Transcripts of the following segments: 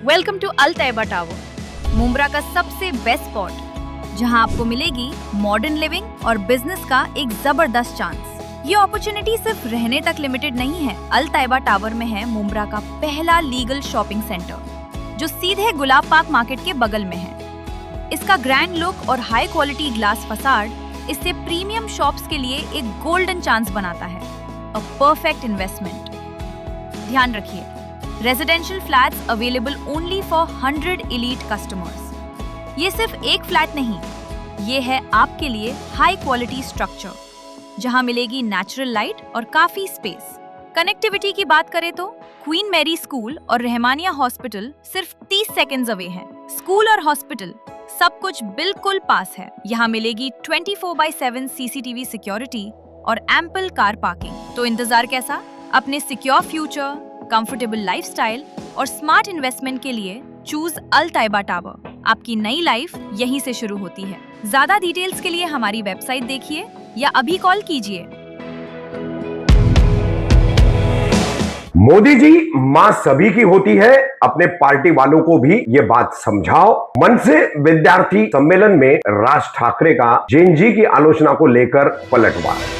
Welcome to Al Taiba tower, Mumbra का सबसे best spot, जहां आपको मिलेगी मॉडर्न लिविंग और बिजनेस का एक जबरदस्त चांस। ये अपॉर्चुनिटी सिर्फ रहने तक लिमिटेड नहीं है। अल तैयबा टावर में है मुंब्रा का पहला लीगल शॉपिंग सेंटर, जो सीधे गुलाब पार्क मार्केट के बगल में है। इसका ग्रैंड लुक और हाई क्वालिटी ग्लास फसाड इसे प्रीमियम शॉप्स के लिए एक गोल्डन चांस बनाता है। A perfect investment. ध्यान रखिए, residential flats available only for 100 elite customers. ये सिर्फ एक फ्लैट नहीं, ये है आपके लिए हाई क्वालिटी स्ट्रक्चर, जहां मिलेगी नेचुरल लाइट और काफी स्पेस। कनेक्टिविटी की बात करें तो क्वीन मैरी स्कूल और रहमानिया हॉस्पिटल सिर्फ 30 सेकेंड्स अवे है। स्कूल और हॉस्पिटल सब कुछ बिल्कुल पास है। यहाँ मिलेगी 24/7 CCTV सिक्योरिटी और एम्पल कार पार्किंग। तो इंतजार कैसा? अपने सिक्योर फ्यूचर, कंफर्टेबल लाइफस्टाइल और स्मार्ट इन्वेस्टमेंट के लिए चूज अल तैयबा टावर। आपकी नई लाइफ यहीं से शुरू होती है। ज्यादा डिटेल्स के लिए हमारी वेबसाइट देखिए या अभी कॉल कीजिए। मोदी जी मां सभी की होती है, अपने पार्टी वालों को भी ये बात समझाओ। मन से विद्यार्थी सम्मेलन में राज ठाकरे का जैन जी की आलोचना को लेकर पलटवार।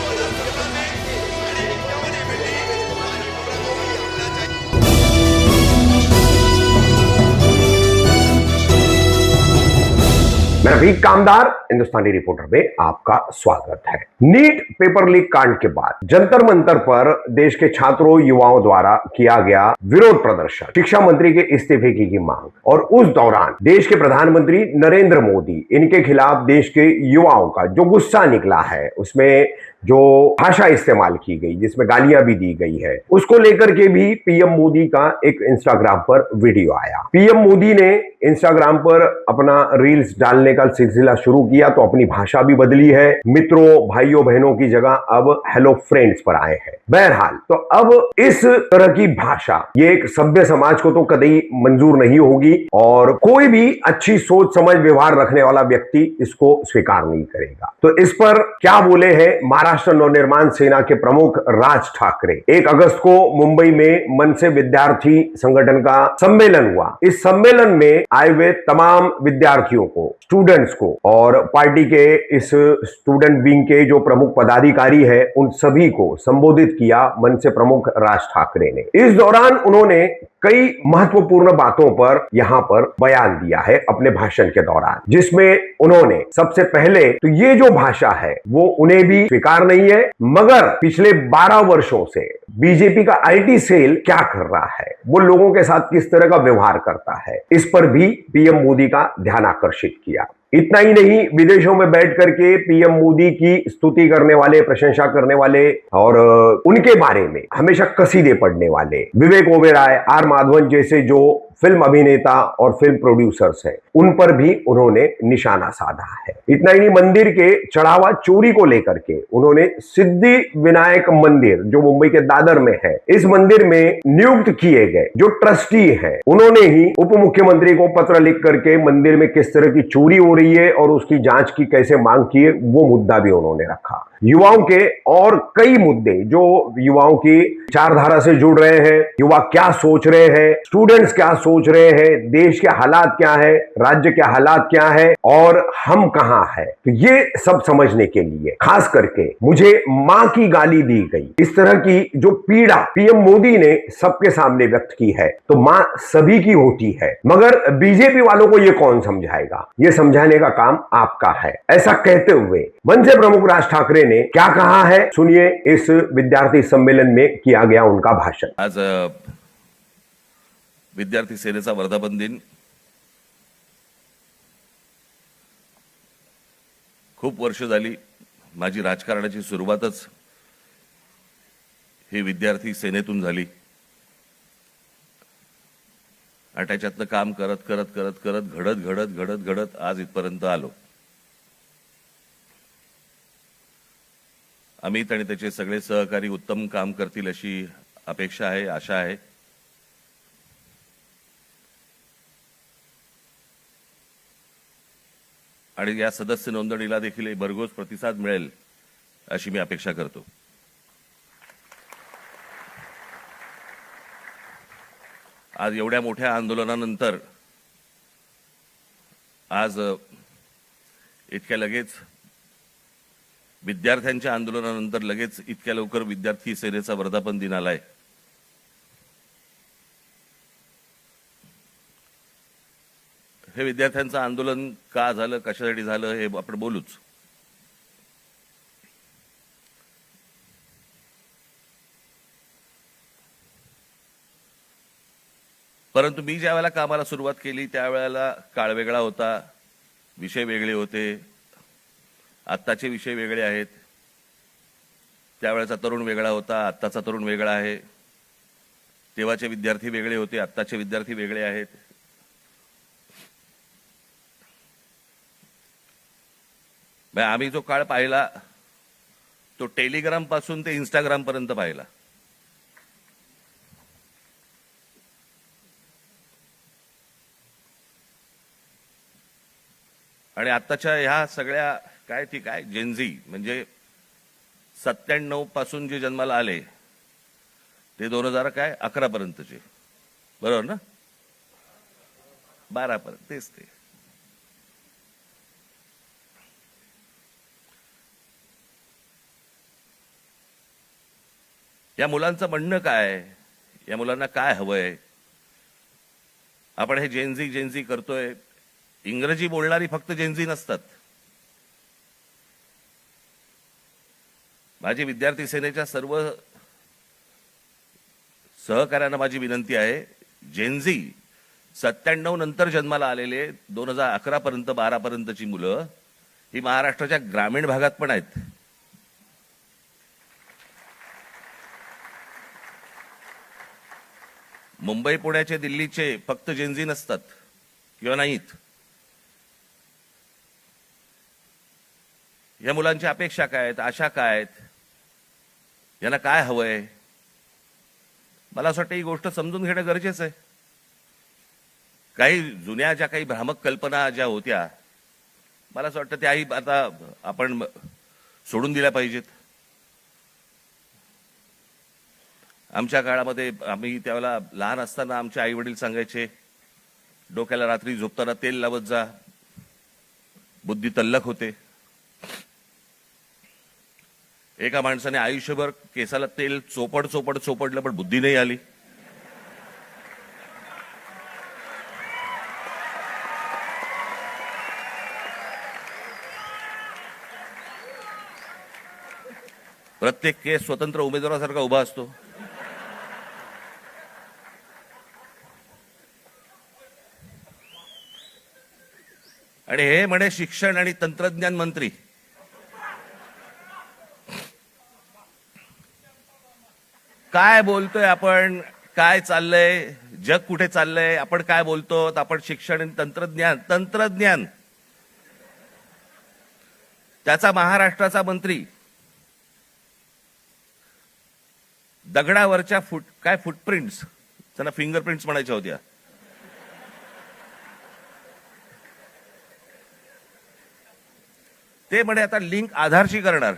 मैं रफीक कामदार हिंदुस्तानी रिपोर्टर में आपका स्वागत है। नीट पेपर लीक कांड के बाद जंतर मंतर पर देश के छात्रों युवाओं द्वारा किया गया विरोध प्रदर्शन, शिक्षा मंत्री के इस्तीफे की मांग, और उस दौरान देश के प्रधानमंत्री नरेंद्र मोदी इनके खिलाफ देश के युवाओं का जो गुस्सा निकला है, उसमें जो भाषा इस्तेमाल की गई, जिसमें गालियां भी दी गई है, उसको लेकर के भी पीएम मोदी का एक इंस्टाग्राम पर वीडियो आया। पीएम मोदी ने इंस्टाग्राम पर अपना रील्स डालने का सिलसिला शुरू किया तो अपनी भाषा भी बदली है। मित्रों, भाइयों, बहनों की जगह अब हेलो फ्रेंड्स पर आए हैं। बहरहाल, तो अब इस तरह की भाषा ये एक सभ्य समाज को तो कतई मंजूर नहीं होगी और कोई भी अच्छी सोच समझ व्यवहार रखने वाला व्यक्ति इसको स्वीकार नहीं करेगा। तो इस पर क्या बोले हैं महाराष्ट्र नवनिर्माण सेना के प्रमुख राज ठाकरे। 1 अगस्त को मुंबई में मन से विद्यार्थी संगठन का सम्मेलन हुआ। इस सम्मेलन में आए हुए तमाम विद्यार्थियों को, स्टूडेंट्स को और पार्टी के इस स्टूडेंट विंग के जो प्रमुख पदाधिकारी है, उन सभी को संबोधित किया मन से प्रमुख राज ठाकरे ने। इस दौरान उन्होंने कई महत्वपूर्ण बातों पर यहां पर बयान दिया है अपने भाषण के दौरान, जिसमें उन्होंने सबसे पहले तो ये जो भाषा है वो उन्हें भी स्वीकार नहीं है, मगर पिछले 12 वर्षों से बीजेपी का आईटी सेल क्या कर रहा है, वो लोगों के साथ किस तरह का व्यवहार करता है, इस पर भी पीएम मोदी का ध्यान आकर्षित किया। इतना ही नहीं, विदेशों में बैठ करके पीएम मोदी की स्तुति करने वाले, प्रशंसा करने वाले और उनके बारे में हमेशा कसीदे पढ़ने वाले विवेक ओबेरॉय, आर माधवन जैसे जो फिल्म अभिनेता और फिल्म प्रोड्यूसर्स हैं, उन पर भी उन्होंने निशाना साधा है। इतना ही नहीं, मंदिर के चढ़ावा चोरी को लेकर के उन्होंने सिद्धि विनायक मंदिर जो मुंबई के दादर में है, इस मंदिर में नियुक्त किए गए जो ट्रस्टी हैं, उन्होंने ही उप मुख्यमंत्री को पत्र लिख करके मंदिर में किस तरह की चोरी हो रही है और उसकी जांच की कैसे मांग की है, वो मुद्दा भी उन्होंने रखा। युवाओं के और कई मुद्दे जो युवाओं की विचारधारा से जुड़ रहे हैं, युवा क्या सोच रहे हैं, स्टूडेंट्स क्या सोच रहे हैं, देश के हालात क्या है, राज्य के हालात क्या है और हम कहां हैं, तो ये सब समझने के लिए खास करके मुझे मां की गाली दी गई, इस तरह की जो पीड़ा पीएम मोदी ने सबके सामने व्यक्त की है, तो मां सभी की होती है, मगर बीजेपी वालों को ये कौन समझाएगा, ये समझाने का काम आपका है। ऐसा कहते हुए मन से प्रमुख राज ठाकरे ने क्या कहा है, सुनिए इस विद्यार्थी सम्मेलन में किया गया उनका भाषण। आज विद्यार्थी सेनेचा वर्धापन दिन खूप वर्ष झाली। माझी राजकारणाची सुरुवातच ही विद्यार्थी सेनेतून झाली आणि त्याच्यातलं काम करत करत करत करत घडत घडत घडत घडत आज इथपर्यंत आलो। अमित आणि त्याचे सगळे सहकारी उत्तम काम करतील अशी अपेक्षा आहे, आशा आहे। आणि या सदस्य नोंदणीला देखील भरघोस प्रतिसाद मिळेल अशी मी अपेक्षा करतो। आज एवढ्या मोठ्या आंदोलनानंतर आज इतक्या लगेच विद्यार्थ्यांच्या आंदोलनानंतर लगेच इतक्या लवकर विद्यार्थी सेनेचा वर्धापन दिन आलाय. हे विद्यार्थ्यांचं आंदोलन का झालं, कशासाठी झालं हे आपण बोलूच. परंतु मी ज्या वेळेला कामाला सुरुवात केली त्यावेळेला काळ वेगळा होता, विषय वेगळे होते, आत्ताचे विषय वेगळे आहेत. त्यावेळेचा तरुण वेगळा होता, आत्ताचा तरुण वेगळा आहे. तेव्हाचे विद्यार्थी वेगळे होते, आत्ताचे विद्यार्थी वेगळे आहेत. आम्ही जो काळ पाहिला तो टेलिग्राम पासून ते इंस्टाग्राम पर्यंत पाहिला. आणि आत्ताच्या ह्या सगळ्या काय ती काय जेनझी म्हणजे 97 पासून जे जन्माला आले ते 2011 पर्यंतचे, बरोबर ना? 12 पर्यंत तेच ते. या मुलांचं म्हणणं काय, या मुलांना काय हवंय? आपण हे जेनझी करतोय. इंग्रजी बोलणारी फक्त जेनझी नसतात. माझी विद्यार्थी सेनेच्या सर्व सहकाऱ्यांना माझी विनंती आहे, जेनझी 97 नंतर जन्माला आलेले 2011 पर्यंत 12 पर्यंतची मुलं ही महाराष्ट्राच्या ग्रामीण भागात पण आहेत. मुंबई, पुण्याचे, दिल्लीचे फक्त जेनझी नसतात किंवा नाहीत. या मुलांच्या अपेक्षा काय आहेत, आशा काय आहेत, यांना काय हवंय? मला असं वाटतं ही गोष्ट समजून घेणं गरजेचं आहे. काही जुन्या ज्या काही भ्रामक कल्पना ज्या होत्या मला असं वाटतं त्याही आता आपण सोडून दिल्या पाहिजेत. आमच्या काळामध्ये आम्ही त्यावेळेला लहान असताना आमचे आई वडील सांगायचे, डोक्याला रात्री झोपताना तेल लावत जा, बुद्धी तल्लख होते. एका माणसाने आयुष्यभर केसाला तेल चोपडलं पण बुद्धी नाही आली. प्रत्येक केस स्वतंत्र उमेदवारासारखा उभा असतो. आणि हे म्हणे शिक्षण आणि तंत्रज्ञान मंत्री. काय बोलतोय आपण, काय चाललंय, जग कुठे चाललंय, आपण काय बोलतो? आपण शिक्षण आणि तंत्रज्ञान त्याचा महाराष्ट्राचा मंत्री दगडावरच्या फुटप्रिंट्स, त्यांना फिंगरप्रिंट्स म्हणायच्या होत्या, ते म्हणे आता लिंक आधारशी करणार.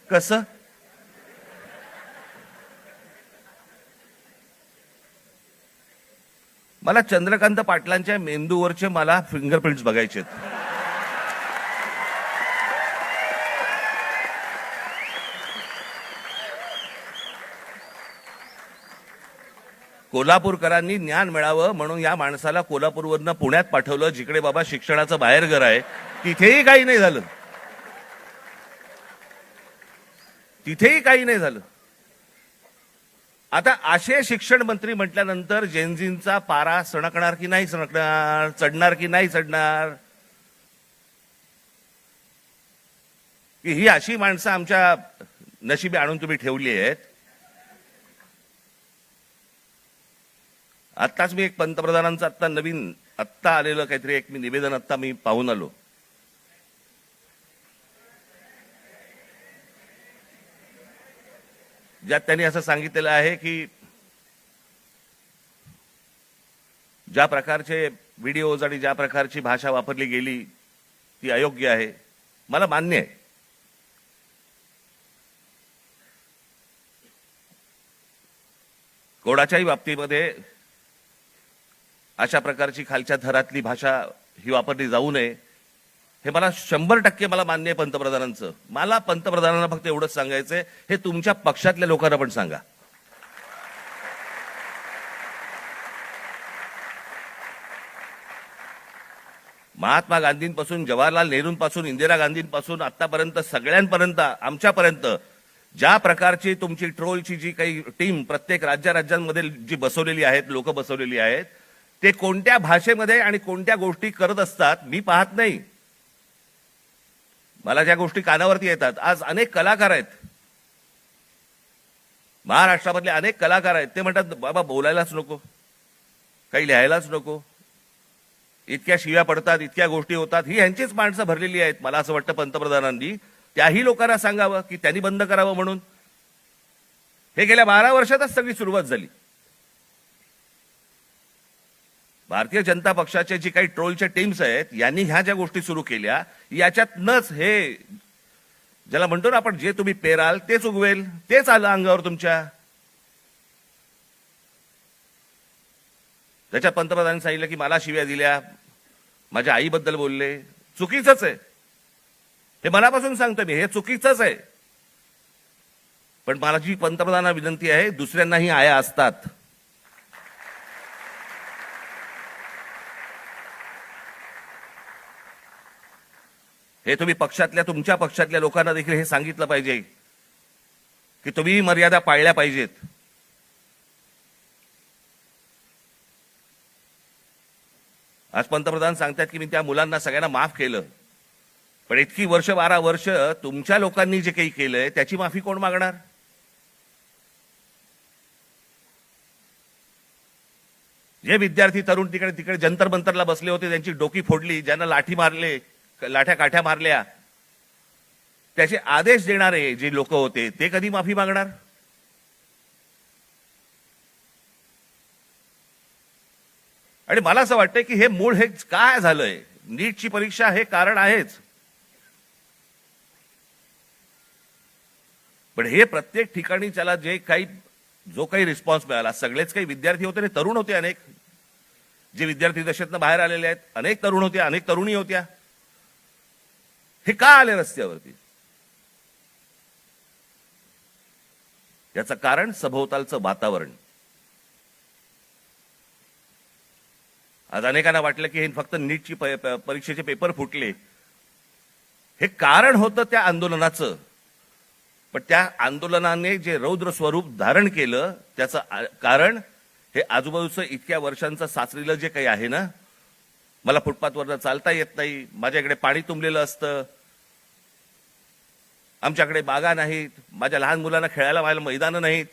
कसं? मला चंद्रकांत पाटलांच्या मेंदूवरचे मला फिंगरप्रिंट्स बघायचे आहेत. कोल्हापूरकरांनी ज्ञान मिळावं म्हणून या माणसाला कोल्हापूरवरनं पुण्यात पाठवलं, जिकडे बाबा शिक्षणाचं बाहेरघर आहे. तिथेही काही नाही झालं. आता असे शिक्षण मंत्री म्हटल्यानंतर जेनझींचा पारा सणकणार की नाही सणकणार, चढणार की नाही चढणार? की ही अशी माणसं आमच्या नशिबी आणून तुम्ही ठेवली आहेत. आत्ताच मी एक पंतप्रधानांचं आत्ता आलेलं काहीतरी एक निवेदन आत्ता मी पाहून आलो. ज्यात त्यांनी असं सांगितलेलं आहे की ज्या प्रकारचे व्हिडिओज आणि ज्या प्रकारची भाषा वापरली गेली ती अयोग्य आहे. मला मान्य आहे. कोणाच्याही बाबतीमध्ये अशा प्रकारची खालच्या थरातली भाषा ही वापरली जाऊ नये, हे मला 100% मला मान्य आहे पंतप्रधानांचं. मला पंतप्रधानांना फक्त एवढंच सांगायचंय, हे तुमच्या पक्षातल्या लोकांना पण सांगा. महात्मा गांधींपासून, जवाहरलाल नेहरूंपासून, इंदिरा गांधींपासून आतापर्यंत सगळ्यांपर्यंत, आमच्यापर्यंत ज्या प्रकारची तुमची ट्रोलची जी काही टीम प्रत्येक राज्यांमध्ये जी बसवलेली आहेत, लोक बसवलेली आहेत, ते कोणत्या भाषेमध्ये आणि कोणत्या गोष्टी करत असतात मी पाहत नाही. मला ज्या गोष्टी कानावरती येतात, आज अनेक कलाकार आहेत, महाराष्ट्रामधले अनेक कलाकार आहेत, ते म्हणतात बाबा बोलायलाच नको, काही लिहायलाच नको, इतक्या शिव्या पडतात, इतक्या गोष्टी होतात. ही यांचीच माणसं भरलेली आहेत. मला असं वाटतं पंतप्रधानांनी त्याही लोकांना सांगावं की त्यांनी बंद करावं म्हणून. हे गेल्या 12 वर्षातच सगळी सुरुवात झाली. भारतीय जनता पक्षाचे जी काही ट्रोलच्या टीम्स आहेत, यांनी ह्या ज्या गोष्टी सुरू केल्या, याच्यातनच हे ज्याला म्हणतो ना आपण, जे तुम्ही पेराल तेच उगवेल, तेच आलं अंगावर तुमच्या. त्याच्यात पंतप्रधानांनी सांगितलं की मला शिव्या दिल्या, माझ्या आईबद्दल बोलले. चुकीचंच आहे, हे मनापासून सांगतो मी, हे चुकीचंच आहे. पण माझी पंतप्रधानांना विनंती आहे, दुसऱ्यांनाही आया असतात. हे तुम्ही पक्षातल्या, तुमच्या पक्षातल्या लोकांना देखील हे सांगितलं पाहिजे की तुम्ही मर्यादा पाळल्या पाहिजेत. आज पंतप्रधान सांगतात की मी त्या मुलांना सगळ्यांना माफ केलं, पण इतकी वर्ष, 12 वर्ष तुमच्या लोकांनी जे काही केलंय त्याची माफी कोण मागणार? जे विद्यार्थी तरुण तिकडे जंतर मंतरला बसले होते, त्यांची डोकी फोडली, ज्यांना लाठी मारले, लाठ्या काठ्या मारल्या, त्याचे आदेश देणारे जे लोक होते ते कधी माफी मागणार? आणि मला असं वाटतंय की हे मूळ हे काय झालंय, नीटची परीक्षा हे कारण आहेच, पण हे प्रत्येक ठिकाणी त्याला जो काही रिस्पॉन्स मिळाला, सगळेच काही विद्यार्थी होते आणि तरुण होते, अनेक जे विद्यार्थी दशेतनं बाहेर आलेले आहेत, अनेक तरुण होते, अनेक तरुणी होत्या. हे का आले रस्त्यावरती? याचं कारण सभोवतालचं वातावरण. आज अनेकांना वाटलं की हे फक्त नीटची परीक्षेचे पेपर फुटले, हे कारण होतं त्या आंदोलनाचं. पण त्या आंदोलनाने जे रौद्र स्वरूप धारण केलं, त्याचं कारण हे आजूबाजूचं इतक्या वर्षांचं साचलेलं जे काही आहे ना, मला फुटपाथवरनं चालता येत नाही, माझ्याकडे पाणी तुंबलेलं असतं, आमच्याकडे बागा नाहीत, माझ्या लहान मुलांना खेळायला व्हायला मैदानं नाहीत,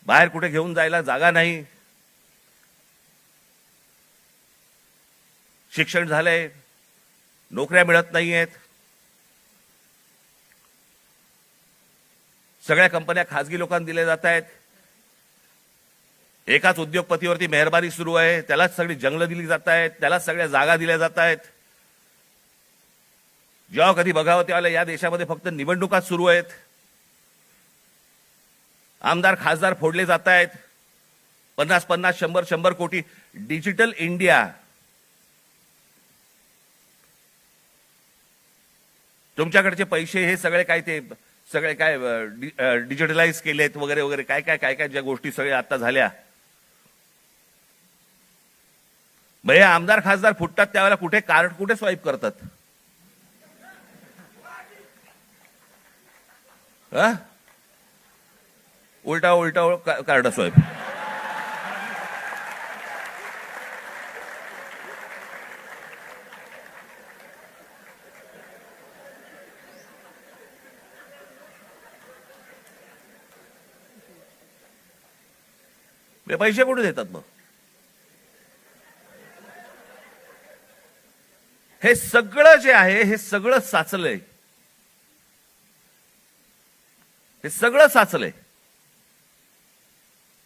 बाहेर कुठे घेऊन जायला जागा नाही, शिक्षण झालंय, नोकऱ्या मिळत नाहीयेत, सगळ्या कंपन्या खासगी लोकांना दिल्या जात आहेत, एकाच उद्योगपतीवरती मेहरबानी सुरू आहे, त्यालाच सगळी जंगलं दिली जात आहेत, त्यालाच सगळ्या जागा दिल्या जात आहेत. जेव्हा कधी बघावं तेव्हा या देशामध्ये फक्त निवडणुकाच सुरू आहेत, आमदार खासदार फोडले जात आहेत, 50-50, 100-100 कोटी. डिजिटल इंडिया, तुमच्याकडचे पैसे हे सगळे काय, ते सगळे काय डिजिटलाइज केलेत वगैरे वगैरे, काय काय काय काय ज्या गोष्टी सगळ्या आता झाल्या. मग हे आमदार खासदार फुटतात त्यावेळेला कुठे कार्ड कुठे स्वाईप करतात? उलटा कार्ड स्वाईप. पैसे कुठे देतात मग? हे सगळं जे आहे हे सगळं साचलंय, हे सगळं साचलंय.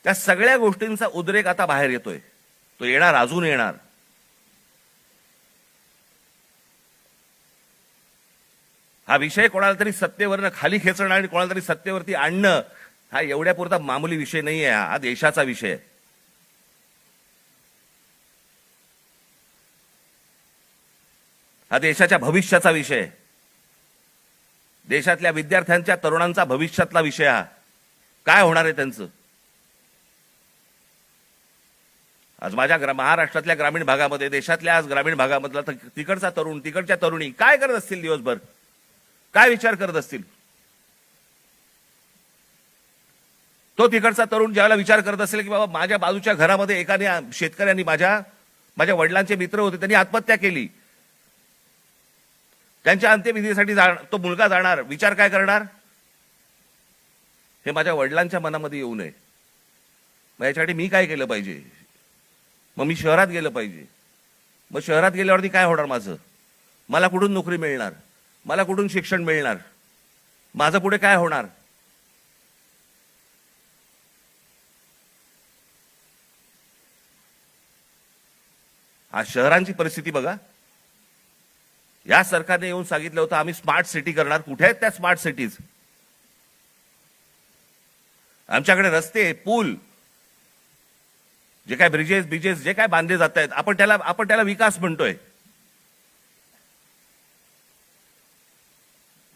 त्या सगळ्या गोष्टींचा उद्रेक आता बाहेर येतोय, तो येणार, अजून येणार. हा विषय कोणाला तरी सत्तेवरनं खाली खेचणं आणि कोणाला तरी सत्तेवरती आणणं हा एवढ्यापुरता मामूली विषय नाहीये, हा देशाचा विषय आहे. हा देशाच्या भविष्याचा विषय आहे. देशातल्या विद्यार्थ्यांच्या तरुणांचा भविष्यातला विषय हा. काय होणार आहे त्यांचं? आज माझ्या महाराष्ट्रातल्या ग्रामीण भागामध्ये, देशातल्या आज ग्रामीण भागामधला तिकडचा तरुण, तिकडच्या तरुणी काय करत असतील दिवसभर? काय विचार करत असतील? तो तिकडचा तरुण ज्यावेळेला विचार करत असेल की बाबा माझ्या बाजूच्या घरामध्ये एकाने शेतकऱ्यांनी माझ्या वडिलांचे मित्र होते, त्यांनी आत्महत्या केली, त्यांच्या अंत्यविधीसाठी तो मुलगा जाणार, विचार काय करणार? हे माझ्या वडिलांच्या मनामध्ये येऊ नये. मग याच्यासाठी मी काय केलं पाहिजे? मग मी शहरात गेलं पाहिजे. मग शहरात गेल्यावरती काय होणार माझं? मला कुठून नोकरी मिळणार? मला कुठून शिक्षण मिळणार? माझं पुढे काय होणार? आज शहरांची परिस्थिती बघा. या सरकारने येऊन सांगितलं होतं आम्ही स्मार्ट सिटी करणार. कुठे आहेत त्या स्मार्ट सिटीज? आमच्याकडे रस्ते, पूल, जे काय ब्रिजेस जे काय बांधले जात आहेत, आपण त्याला विकास म्हणतोय.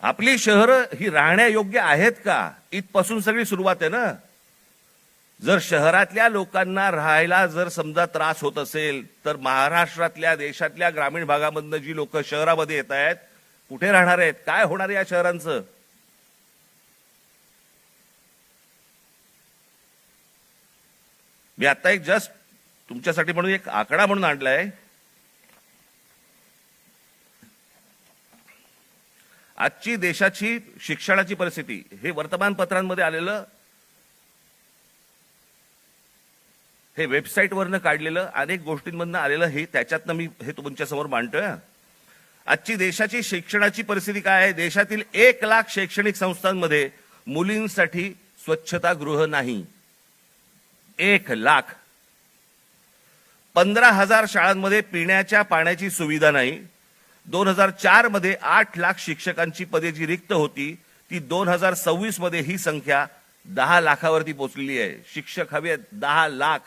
आपली शहरं ही राहण्यायोग्य आहेत का? इथपासून सगळी सुरुवात आहे ना. जर शहरातल्या लोकांना राहायला जर समजा त्रास होत असेल तर महाराष्ट्रातल्या, देशातल्या ग्रामीण भागामधनं जी लोक शहरामध्ये येत आहेत, कुठे राहणार आहेत? काय होणार या शहरांचं? मी आता एक जस्ट तुमच्यासाठी म्हणून एक आकडा म्हणून आणलाय. आजची देशाची शिक्षणाची परिस्थिती, हे वर्तमानपत्रांमध्ये आलेलं, हे वेबसाईटवरनं काढलेलं, अनेक गोष्टींमधनं आलेलं, हे त्याच्यातनं मी हे तुमच्यासमोर मांडतोय. आजची देशाची शिक्षणाची परिस्थिती काय आहे? देशातील 1,00,000 शैक्षणिक संस्थांमध्ये मुलींसाठी स्वच्छतागृह नाही. 1,00,000. 15,000 शाळांमध्ये पिण्याच्या पाण्याची सुविधा नाही. 2004 मध्ये 8,00,000 शिक्षकांची पदे जी रिक्त होती ती 2026 मध्ये ही संख्या 10 लाखावरती पोहोचलेली आहे. शिक्षक हवे आहेत 10 लाख.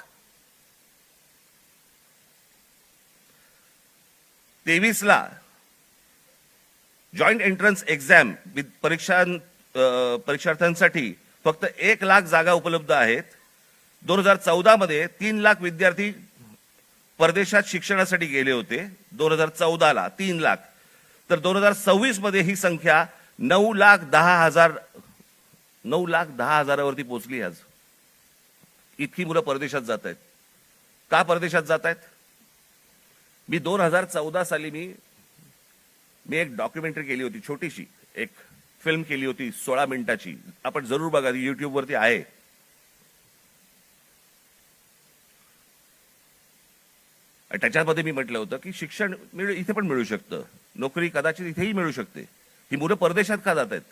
23ला जॉईंट एंट्रन्स एक्झाम परीक्षार्थ्यांसाठी फक्त 1,00,000 जागा उपलब्ध आहेत. 2014 मध्ये 3,00,000 विद्यार्थी परदेशात शिक्षणासाठी गेले होते. 2014ला 3,00,000. तर 2026 मध्ये ही संख्या 9,10,000वरती पोहोचली. आज इतकी मुलं परदेशात जात आहेत. का परदेशात जात आहेत? मी 2014 साली मी एक डॉक्युमेंटरी केली होती, छोटीशी एक फिल्म केली होती 16 मिनिटाची. आपण जरूर बघा, युट्यूब वरती आहे. त्याच्यामध्ये मी म्हटलं होतं की शिक्षण इथे पण मिळू शकतं, नोकरी कदाचित इथेही मिळू शकते. ही मुलं परदेशात का जात आहेत?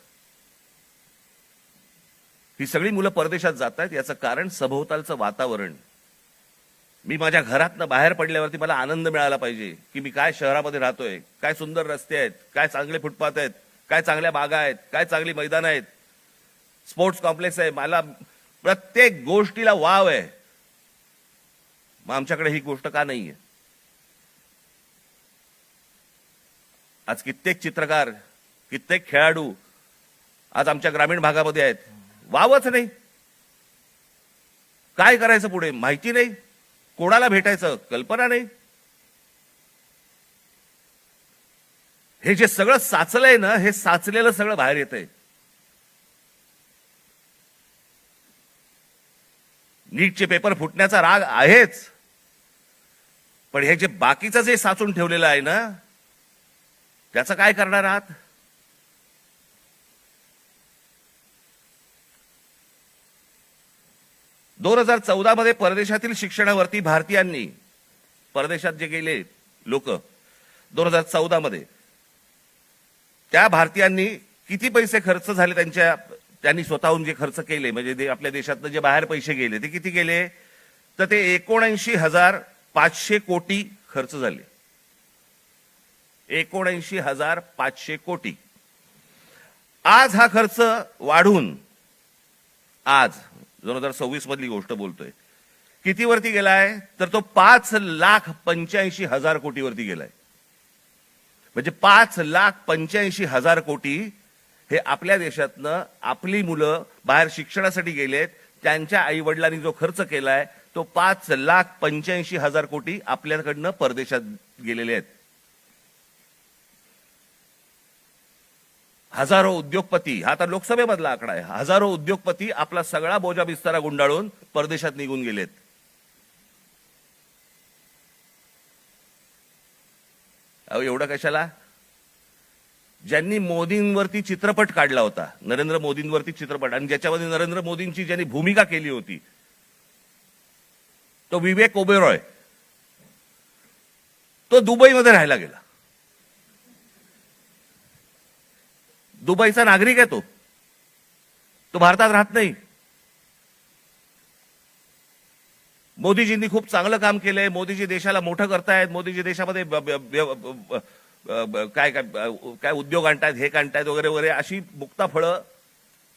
ही सगळी मुलं परदेशात जात आहेत याचं कारण सभोवतालचं वातावरण. मी माझ्या घरातनं बाहेर पडल्यावरती मला आनंद मिळाला पाहिजे की मी काय शहरामध्ये राहतोय, काय सुंदर रस्ते आहेत, काय चांगले फुटपाथ आहेत, काय चांगल्या बागा आहेत, काय चांगली मैदान आहेत, स्पोर्ट्स कॉम्प्लेक्स आहे. मला प्रत्येक गोष्टीला वाव आहे. मग आमच्याकडे ही गोष्ट का नाहीये? आज कित्येक चित्रकार, कित्येक खेळाडू आज आमच्या ग्रामीण भागामध्ये आहेत, वावच नाही. काय करायचं पुढे माहिती नाही, कोणाला भेटायचं कल्पना नाही. हे जे सगळं साचलंय ना, हे साचलेलं सगळं बाहेर येतंय. नीटचे पेपर फुटण्याचा राग आहेच, पण हे जे बाकीचं जे साचून ठेवलेलं आहे ना, त्याचं काय करणार आहात? - 2014 मध्ये परदेशातील शिक्षणावरती भारतीयांनी, परदेशात जे गेले लोक 2014 मध्ये, त्या भारतीयांनी किती पैसे खर्च झाले त्यांनी स्वतःहून जे खर्च केले, म्हणजे आपल्या देशातनं जे बाहेर पैसे गेले ते किती गेले? तर ते 79,500 कोटी खर्च झाले. 79,500 कोटी. आज हा खर्च वाढून, आज 2026 मधली गोष्ट बोलतोय, किती वरती गेलाय? तर तो 5,85,000 कोटीवरती गेलाय. म्हणजे 5,85,000 कोटी हे आपल्या देशातनं आपली मुलं बाहेर शिक्षणासाठी गेलेत, त्यांच्या आई वडिलांनी जो खर्च केलाय तो 5,85,000 कोटी आपल्याकडनं परदेशात गेलेले आहेत. हजारो उद्योगपती, हा आता लोकसभेमधला आकडा आहे, हजारो उद्योगपती आपला सगळा बोजा बिस्तारा गुंडाळून परदेशात निघून गेलेत. अहो एवढं कशाला? ज्यांनी मोदींवरती चित्रपट काढला होता, नरेंद्र मोदींवरती चित्रपट, आणि ज्याच्यामध्ये नरेंद्र मोदींची ज्यांनी भूमिका केली होती तो विवेक ओबेरॉय, तो दुबईमध्ये राहायला गेला. दुबईचा नागरिक आहे तो भारतात राहत नाही. मोदीजींनी खूप चांगलं काम केलंय, मोदीजी देशाला मोठं करतायत, मोदीजी देशामध्ये काय काय काय उद्योग आणतायत, हे आणतायत वगैरे वगैरे, अशी मुक्ताफळं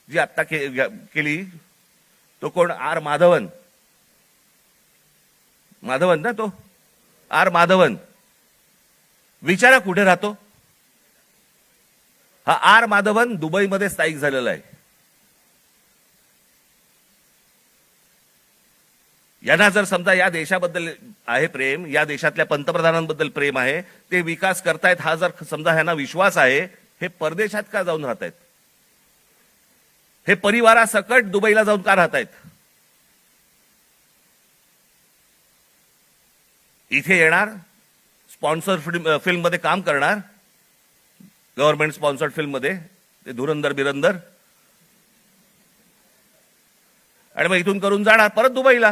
जी आत्ता केली. तो कोण? आर माधवन ना, तो आर माधवन. विचारा कुठे राहतो हा आर माधवन? दुबईमध्ये स्थायिक झालेला आहे. यांना जर समजा या देशाबद्दल आहे प्रेम, या देशातल्या पंतप्रधानांबद्दल प्रेम आहे, ते विकास करतायत, हा जर समजा ह्यांना विश्वास आहे, हे परदेशात का जाऊन राहतायत? हे परिवारासकट दुबईला जाऊन का राहतायत? इथे येणार, स्पॉन्सर फिल्म मध्ये काम करणार, गव्हर्नमेंट स्पॉन्सर्ड फिल्म मध्ये, ते धुरंधर बिरंदर, आणि मग इथून करून जाणार परत दुबईला.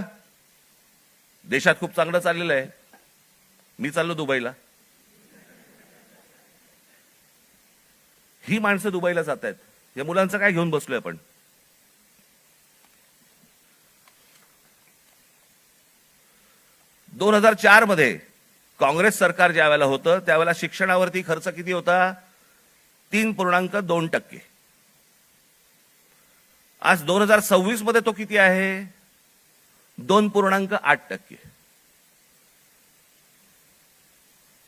देशात खूप चांगलं चाललेलं आहे, मी चाललो दुबईला. ही माणसं दुबईला जात आहेत. या मुलांचं काय घेऊन बसलोय आपण? दोन 2004 मध्ये काँग्रेस सरकार ज्या वेळेला होतं त्यावेळेला शिक्षणावरती खर्च किती होता? 3.2%. आज 2026 मध्ये तो किती आहे? 2.8%.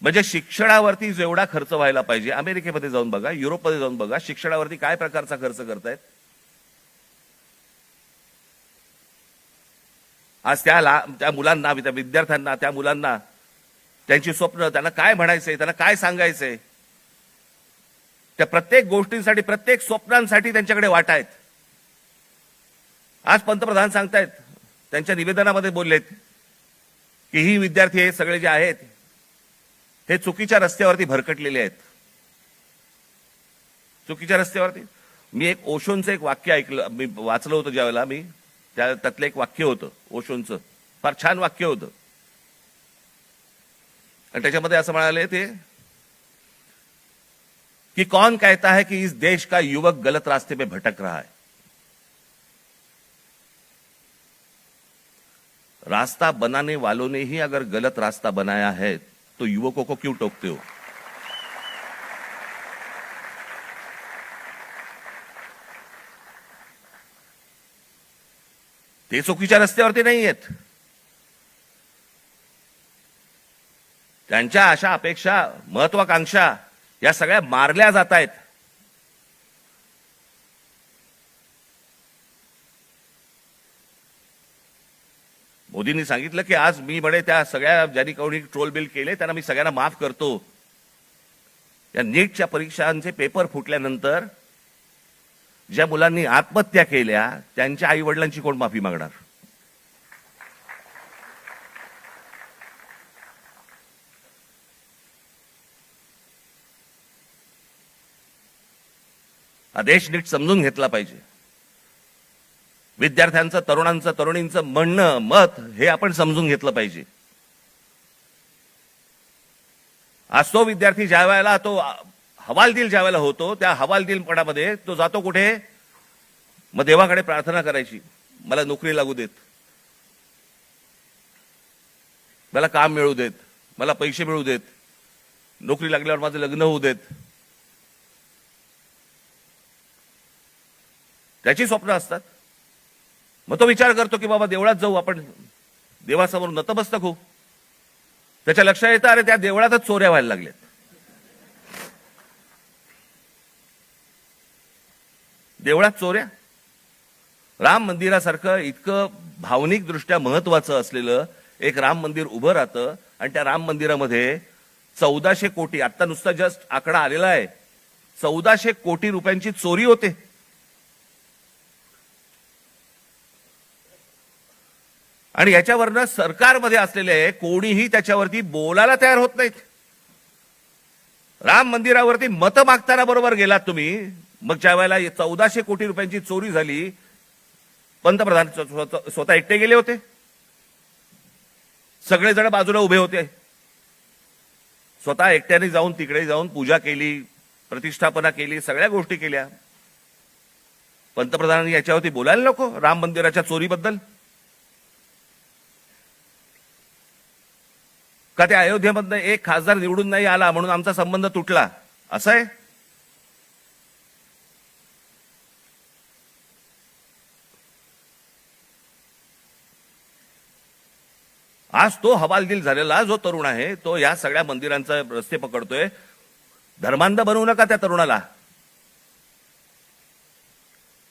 म्हणजे शिक्षणावरती जेवढा खर्च व्हायला पाहिजे, अमेरिकेमध्ये जाऊन बघा, युरोपमध्ये जाऊन बघा, शिक्षणावरती काय प्रकारचा खर्च करतायत. आज त्या मुलांना, त्या विद्यार्थ्यांना, त्या मुलांना त्यांची स्वप्न, त्यांना काय म्हणायचंय, त्यांना काय सांगायचंय, त्या प्रत्येक गोष्टींसाठी, प्रत्येक स्वप्नांसाठी त्यांच्याकडे वाट आहेत. आज पंतप्रधान सांगतायत, त्यांच्या निवेदनामध्ये बोललेत की ही विद्यार्थी हे सगळे जे आहेत हे चुकीच्या रस्त्यावरती भरकटलेले आहेत. चुकीच्या रस्त्यावरती. मी एक ओशोंचं एक वाक्य ऐकलं, मी वाचलं होतं ज्यावेळेला, मी त्यातलं एक वाक्य होतं ओशोंचं, फार छान वाक्य होतं. आणि त्याच्यामध्ये असं म्हणाले ते कि कौन कहता है कि इस देश का युवक गलत रास्ते पे भटक रहा है. रास्ता बनाने वालों ने ही अगर गलत रास्ता बनाया है तो युवकों को क्यों टोकते हो? ते चुकीच्या रस्त्यावरती नाही आहेत. त्यांच्या आशा, अपेक्षा, महत्वाकांक्षा या सगळ्या मारल्या जात आहेत. मोदींनी सांगितलं की आज मी म्हणे त्या सगळ्या ज्यांनी कोणी ट्रोल बिल केले त्यांना मी सगळ्यांना माफ करतो. या नीटच्या परीक्षांचे पेपर फुटल्यानंतर ज्या मुलांनी आत्महत्या केल्या त्यांच्या आई वडिलांची कोण माफी मागणार? हा देश नीट समजून घेतला पाहिजे. विद्यार्थ्यांचं, तरुणांचं, तरुणींचं म्हणणं, मत हे आपण समजून घेतलं पाहिजे. आज तो विद्यार्थी ज्या वेळेला तो हवालदिल ज्या वेळेला होतो त्या हवालदिलपणामध्ये तो जातो कुठे? मग देवाकडे प्रार्थना करायची, मला नोकरी लागू देत, मला काम मिळू देत, मला पैसे मिळू देत, नोकरी लागल्यावर माझं लग्न होऊ देत. त्याची स्वप्न असतात. मग तो विचार करतो की बाबा देवळात जाऊ, आपण देवासमोर नतमस्तक होऊ. त्याच्या लक्षात येतं अरे त्या देवळातच चोऱ्या व्हायला लागल्यात. देवळात चोऱ्या. राम मंदिरासारखं इतकं भावनिक दृष्ट्या महत्वाचं असलेलं एक राम मंदिर उभं राहतं आणि त्या राम मंदिरामध्ये 1400 कोटी, आता नुसता जस्ट आकडा आलेला आहे, 1400 कोटी रुपयांची चोरी होते. आणि याच्यावरनं सरकारमध्ये असलेले कोणीही त्याच्यावरती बोलायला तयार होत नाहीत. राम मंदिरावरती मतं मागताना बरोबर गेलात तुम्ही, मग ज्या वेळेला 1400 कोटी रुपयांची चोरी झाली, पंतप्रधान स्वतः एकटे गेले होते, सगळेजण बाजूला उभे होते, स्वतः एकट्याने जाऊन तिकडे जाऊन पूजा केली, प्रतिष्ठापना केली, सगळ्या गोष्टी केल्या. पंतप्रधानांनी याच्यावरती बोलायला नको राम मंदिराच्या चोरीबद्दल? का त्या अयोध्येमधनं एक खासदार निवडून नाही आला म्हणून आमचा संबंध तुटला असं आहे? आज तो हवालदिल झालेला जो तरुण आहे तो या सगळ्या मंदिरांचा रस्ते पकडतोय. धर्मांध बनवू नका त्या तरुणाला,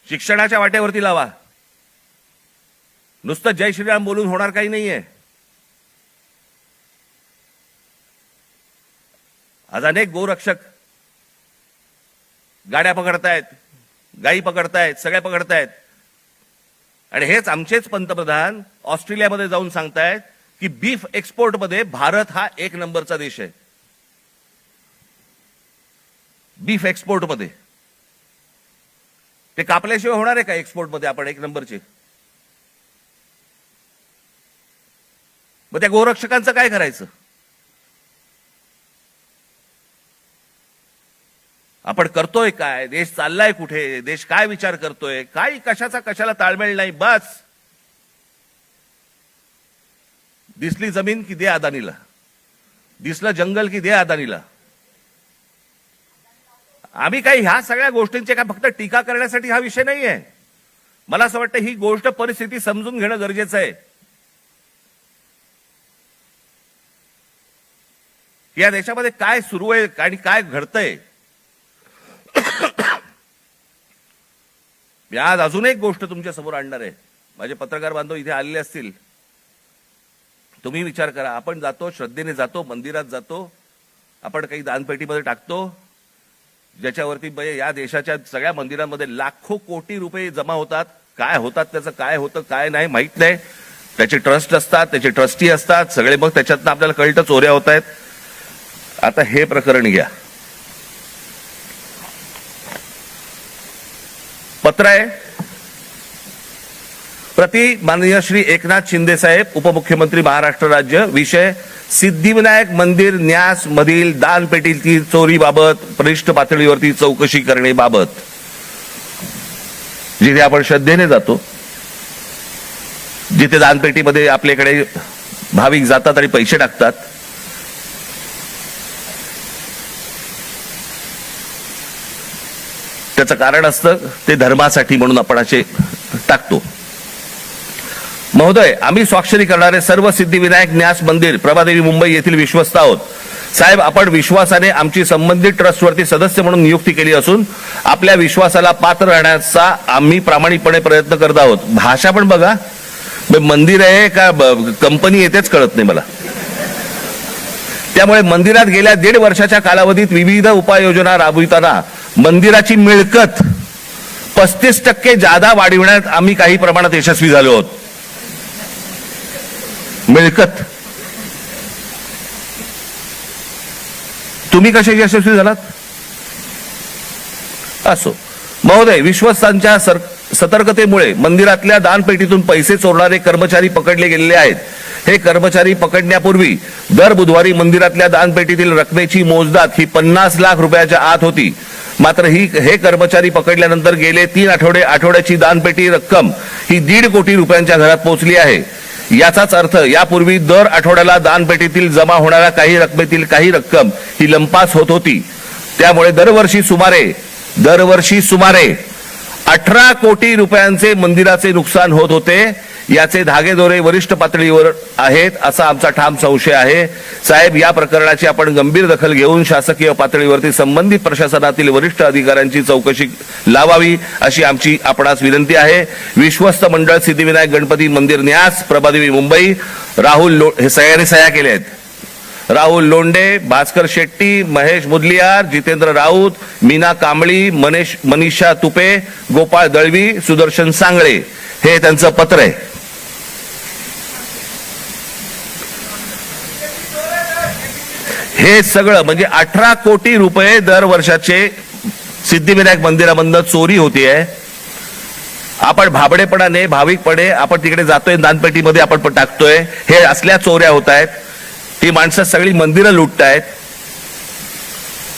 शिक्षणाच्या वाटेवरती लावा. नुसतं जय श्रीराम बोलून होणार काही नाहीये. आज अनेक गोरक्षक गाड्या पकडतायत, गायी पकडतायत, सगळ्या पकडतायत. आणि हेच आमचेच पंतप्रधान ऑस्ट्रेलियामध्ये जाऊन सांगतायत की बीफ एक्सपोर्ट मध्ये भारत हा 1 नंबरचा देश आहे. बीफ एक्सपोर्ट मध्ये ते कापल्याशिवाय होणार आहे का एक्सपोर्ट मध्ये आपण 1 नंबरचे? मग त्या गोरक्षकांचं काय करायचं? आपण करतोय काय? देश चाललाय कुठे? देश काय विचार करतोय? काय कशाचा कशाला ताळमेळ नाही. बस दिसली जमीन की दे अदानीला, दिसलं जंगल की दे अदानीला. आम्ही काही ह्या सगळ्या गोष्टींचे काय फक्त टीका करण्यासाठी हा विषय नाही आहे. मला असं वाटतं ही गोष्ट परिस्थिती समजून घेणं गरजेचं आहे. या देशामध्ये काय सुरू आहे आणि काय घडतंय. मी आज अजून एक गोष्ट तुमच्या समोर आणणार आहे. माझे पत्रकार बांधव इथे आलेले असतील, तुम्ही विचार करा. आपण जातो, श्रद्धेने जातो, मंदिरात जातो, आपण काही दानपेटीमध्ये टाकतो, ज्याच्यावरती या देशाच्या सगळ्या मंदिरांमध्ये लाखो कोटी रुपये जमा होतात. काय होतात त्याचं, काय होतं काय नाही माहित नाही. त्याचे ट्रस्ट असतात, त्याचे ट्रस्टी असतात सगळे. मग त्याच्यातनं आपल्याला कळतं चोऱ्या होत आहेत. आता हे प्रकरण घ्या. पत्र आहे प्रति माननीय श्री एकनाथ शिंदे साहेब, उपमुख्यमंत्री महाराष्ट्र राज्य. विषय सिद्धिविनायक मंदिर न्यास मधील दानपेटीतील चोरीबाबत वरिष्ठ पातळीवरती चौकशी करण्याबाबत. जिथे आपण श्रद्धेने जातो, जिथे दानपेटीमध्ये आपल्याकडे भाविक जातात आणि पैसे टाकतात, त्याचं कारण असतं ते धर्मासाठी म्हणून आपण असे टाकतो. महोदय, आम्ही स्वाक्षरी करणारे सर्व सिद्धिविनायक न्यास मंदिर प्रभादेवी मुंबई येथील विश्वस्त आहोत. साहेब, आपण विश्वासाने आमची संबंधित ट्रस्टवरती सदस्य म्हणून नियुक्ती केली असून आपल्या विश्वासाला पात्र राहण्याचा आम्ही प्रामाणिकपणे प्रयत्न करत आहोत. भाषा पण बघा, मंदिर आहे का कंपनी येतेच कळत नाही मला. त्यामुळे मंदिरात गेल्या 1.5 वर्षाच्या कालावधीत विविध उपाययोजना राबविताना मंदिराची मिळकत 35% जादा वाढविण्यात आम्ही काही प्रमाणात यशस्वी झालो आहोत. मिळकत तुम्ही कसे यशस्वी झालात? असो महोदय, विश्वस्तांच्या सतर्कतेमुळे मंदिरातल्या दानपेटीतून पैसे चोरणारे कर्मचारी पकडले गेलेले आहेत. हे कर्मचारी पकडण्यापूर्वी दर बुधवारी मंदिरातल्या दानपेटीतील रकमेची मोजदाद ही 50 लाख रुपयाच्या आत होती. मात्र हे कर्मचारी पकडल्यानंतर गेले 3 आठवड्याची दानपेटी रक्कम ही 1.5 कोटी रुपयांच्या घरात पोहोचली आहे. याचाच अर्थ यापूर्वी दर आठवड्याला दानपेटीतील जमा होणाऱ्या काही रकमेतील काही रक्कम ही लंपास होत होती. त्यामुळे दरवर्षी सुमारे 18 कोटी रुपयांचे मंदिराचे नुकसान होत होते. याचे धागेदोरे वरिष्ठ पातळीवर आहेत असा आमचा ठाम संशय आहे. साहेब, या प्रकरणाची आपण गंभीर दखल घेऊन शासकीय पातळीवरती संबंधित प्रशासनातील वरिष्ठ अधिकाऱ्यांची चौकशी लावावी अशी आमची आपणास विनंती आहे. विश्वस्त मंडळ सिद्धिविनायक गणपती मंदिर न्यास, प्रभादेवी मुंबई. राहुल हे सह्या केले आहेत. राहुल लोंढे, भास्कर शेट्टी, महेश मुदलियार, जितेंद्र राऊत, मीना कांबळी, मनीषा तुपे, गोपाळ दळवी, सुदर्शन सांगळे हे त्यांचं पत्र आहे. हे सगळं म्हणजे 18 कोटी रुपये दर वर्षाचे सिद्धिविनायक मंदिरामधनं चोरी होतीये. आपण भाबडेपणाने भाविकपणे आपण तिकडे जातोय, दानपेटीमध्ये आपण पण टाकतोय. हे असल्या चोऱ्या होत आहेत. ती माणसं सगळी मंदिरं लुटतायत.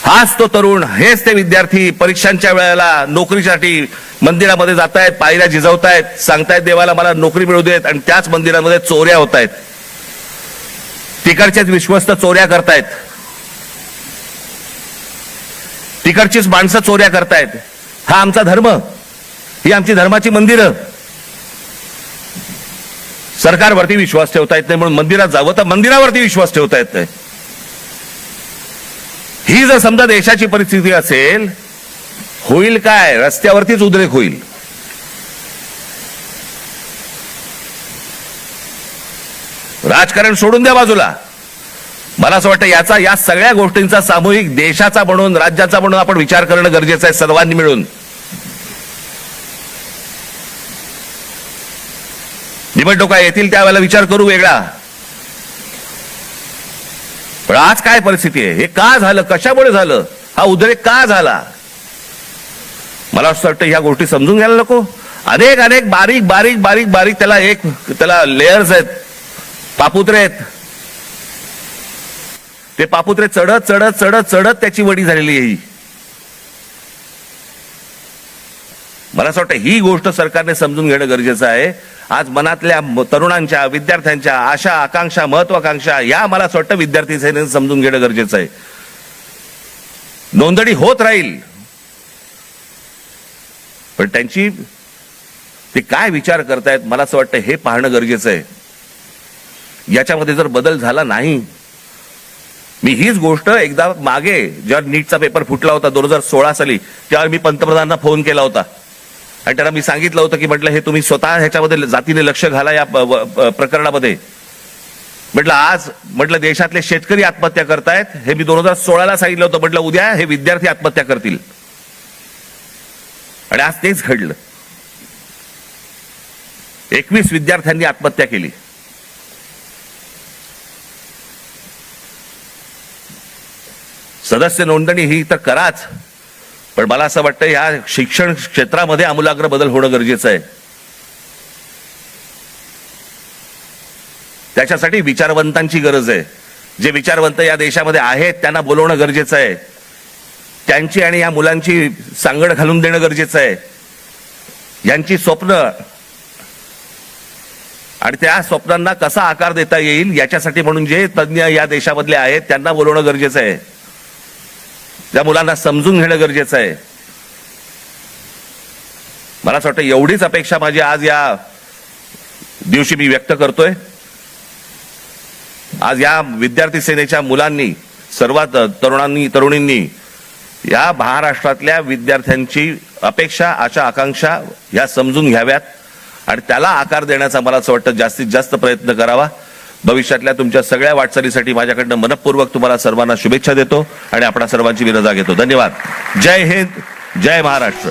हाच तो तरुण, हेच ते विद्यार्थी परीक्षांच्या वेळेला नोकरीसाठी मंदिरामध्ये जात आहेत, पायऱ्या झिजवतायत, सांगतायत देवाला मला नोकरी मिळू देत, आणि त्याच मंदिरामध्ये चोऱ्या होत आहेत. तिकडचेच विश्वस्त चोऱ्या करतायत. तिकडचीच माणसं चोऱ्या करतायत. हा आमचा धर्म, ही आमची धर्माची मंदिरं. सरकारवरती विश्वास ठेवता येत नाही म्हणून मंदिरात जावं, तर मंदिरावरती विश्वास ठेवता येत नाही. ही जर समजा देशाची परिस्थिती असेल, होईल काय? रस्त्यावरतीच उद्रेक होईल. राजकारण सोडून द्या बाजूला. मला असं वाटतं या सगळ्या गोष्टींचा सामूहिक देशाचा म्हणून, राज्याचा म्हणून आपण विचार करणं गरजेचं आहे सर्वांनी मिळून. निवडणुका येतील त्यावेळेला विचार करू वेगळा. पण आज काय परिस्थिती आहे? हे का झालं? कशामुळे झालं? हा उद्रेक का झाला? मला असं वाटतं ह्या गोष्टी समजून घ्यायला नको. अनेक बारीक बारीक बारीक बारीक त्याला लेयर्स आहेत, पापुत्रे आहेत. ते पापुत्रे चढत चढत चढत चढत त्याची वडी झालेली आहे. मला असं वाटतं ही गोष्ट सरकारने समजून घेणं गरजेचं आहे. आज मनातल्या तरुणांच्या, विद्यार्थ्यांच्या आशा, आकांक्षा, महत्वाकांक्षा या मला असं वाटतं विद्यार्थी सेनेने समजून घेणं गरजेचं आहे. नोंदणी होत राहील, पण त्यांची ते काय विचार करतायत मला असं वाटतं हे पाहणं गरजेचं आहे. याच्यामध्ये जर बदल झाला नाही, मी हीच गोष्ट एकदा मागे जेव्हा नीटचा पेपर फुटला होता 2016 साली, त्यावेळी मी पंतप्रधानांना फोन केला होता आणि त्यांना मी सांगितलं होतं की म्हटलं हे तुम्ही स्वतः ह्याच्यामध्ये जातीने लक्ष घाला या प्रकरणामध्ये. म्हटलं देशातले शेतकरी आत्महत्या करतायत, हे मी 2016ला सांगितलं होतं. म्हटलं उद्या हे विद्यार्थी आत्महत्या करतील, आणि आज तेच घडलं. 21 विद्यार्थ्यांनी आत्महत्या केली. सदस्य नोंदणी ही तर कराच, पण मला असं वाटतं या शिक्षण क्षेत्रामध्ये आमूलाग्र बदल होणं गरजेचं आहे. त्याच्यासाठी विचारवंतांची गरज आहे. जे विचारवंत या देशामध्ये आहेत त्यांना बोलवणं गरजेचं आहे. त्यांची आणि या मुलांची सांगड घालून देणं गरजेचं आहे. यांची स्वप्न आणि त्या स्वप्नांना कसा आकार देता येईल याच्यासाठी म्हणून जे तज्ञ या देशामधले आहेत त्यांना बोलवणं गरजेचं आहे. त्या मुलांना समजून घेणं गरजेचं आहे. मला असं वाटतं एवढीच अपेक्षा माझी आज या दिवशी मी व्यक्त करतोय. आज या विद्यार्थी सेनेच्या मुलांनी, सर्वात तरुणींनी या महाराष्ट्रातल्या विद्यार्थ्यांची अपेक्षा, आशा, आकांक्षा या समजून घ्याव्यात आणि त्याला आकार देण्याचा मला असं वाटतं जास्तीत जास्त प्रयत्न करावा. भविष्यातल्या तुमच्या सगळ्या वाटचालीसाठी माझ्याकडनं मनपूर्वक तुम्हाला सर्वांना शुभेच्छा देतो आणि आपणा सर्वांची विरजा घेतो. धन्यवाद. जय हिंद, जय महाराष्ट्र.